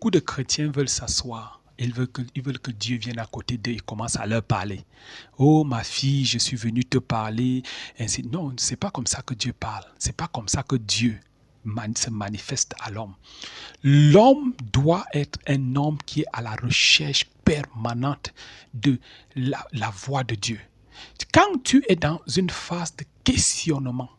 beaucoup de chrétiens veulent s'asseoir. Ils veulent que Dieu vienne à côté d'eux et commence à leur parler. Oh, ma fille, je suis venu te parler. Ainsi. Non, c'est pas comme ça que Dieu parle. C'est pas comme ça que Dieu se manifeste à l'homme. L'homme doit être un homme qui est à la recherche permanente de la voix de Dieu. Quand tu es dans une phase de questionnement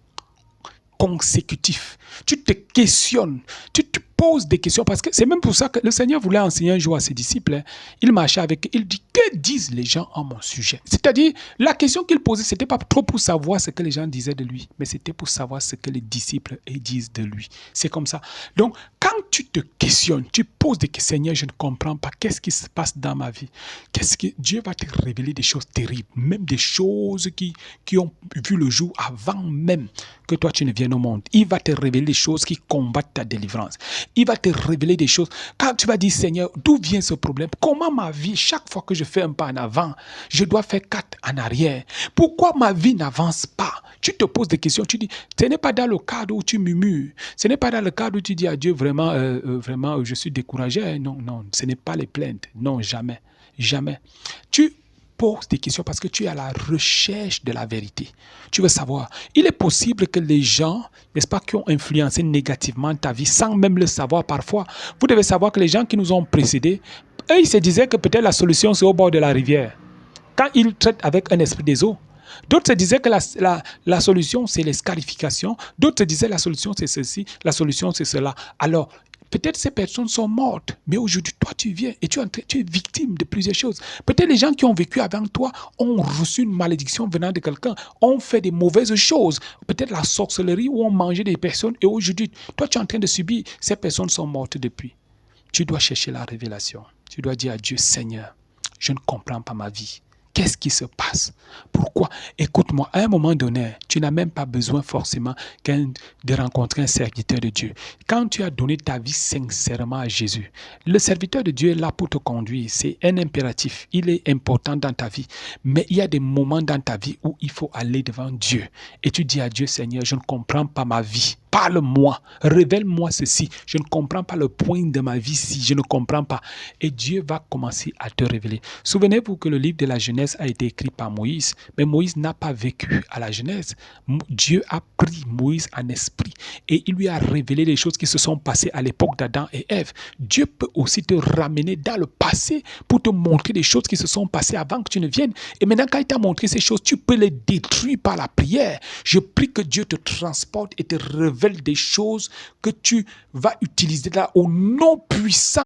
consécutif, tu te questionnes, tu te poses des questions, parce que c'est même pour ça que le Seigneur voulait enseigner un jour à ses disciples. Il marchait avec eux, il dit, que disent les gens en mon sujet? C'est-à-dire, la question qu'il posait, ce n'était pas trop pour savoir ce que les gens disaient de lui, mais c'était pour savoir ce que les disciples disent de lui. C'est comme ça. Donc, quand tu te questionnes, tu poses des questions, Seigneur, je ne comprends pas, qu'est-ce qui se passe dans ma vie? Qu'est-ce que Dieu va te révéler des choses terribles, même des choses qui ont vu le jour avant même que toi tu ne viennes au monde. Il va te révéler des choses qui combattent ta délivrance. Il va te révéler des choses. Quand tu vas dire, Seigneur, d'où vient ce problème? Comment ma vie, chaque fois que je fais un pas en avant, je dois faire 4 en arrière? Pourquoi ma vie n'avance pas? Tu te poses des questions, tu dis, ce n'est pas dans le cadre où tu murmures. Ce n'est pas dans le cadre où tu dis à Dieu, vraiment, je suis découragé. Non, non, ce n'est pas les plaintes. Non, jamais, jamais. Tu poses des questions parce que tu es à la recherche de la vérité. Tu veux savoir. Il est possible que les gens, n'est-ce pas, qui ont influencé négativement ta vie sans même le savoir parfois. Vous devez savoir que les gens qui nous ont précédés, eux, ils se disaient que peut-être la solution, c'est au bord de la rivière. Quand ils traitent avec un esprit des eaux. D'autres se disaient que la solution, c'est les scarifications. D'autres se disaient la solution, c'est ceci. La solution, c'est cela. Alors, peut-être ces personnes sont mortes, mais aujourd'hui, toi, tu viens et tu es victime de plusieurs choses. Peut-être les gens qui ont vécu avant toi ont reçu une malédiction venant de quelqu'un, ont fait des mauvaises choses, peut-être la sorcellerie ou ont mangé des personnes et aujourd'hui, toi, tu es en train de subir. Ces personnes sont mortes depuis. Tu dois chercher la révélation. Tu dois dire à Dieu, Seigneur, je ne comprends pas ma vie. Qu'est-ce qui se passe? Pourquoi? Écoute-moi, à un moment donné, tu n'as même pas besoin forcément de rencontrer un serviteur de Dieu. Quand tu as donné ta vie sincèrement à Jésus, le serviteur de Dieu est là pour te conduire. C'est un impératif. Il est important dans ta vie. Mais il y a des moments dans ta vie où il faut aller devant Dieu. Et tu dis à Dieu, Seigneur, je ne comprends pas ma vie. Parle-moi, révèle-moi ceci. Je ne comprends pas le point de ma vie si je ne comprends pas. Et Dieu va commencer à te révéler. Souvenez-vous que le livre de la Genèse a été écrit par Moïse, mais Moïse n'a pas vécu à la Genèse. Dieu a pris Moïse en esprit et il lui a révélé les choses qui se sont passées à l'époque d'Adam et Ève. Dieu peut aussi te ramener dans le passé pour te montrer des choses qui se sont passées avant que tu ne viennes. Et maintenant, quand il t'a montré ces choses, tu peux les détruire par la prière. Je prie que Dieu te transporte et te révèle des choses que tu vas utiliser là au nom puissant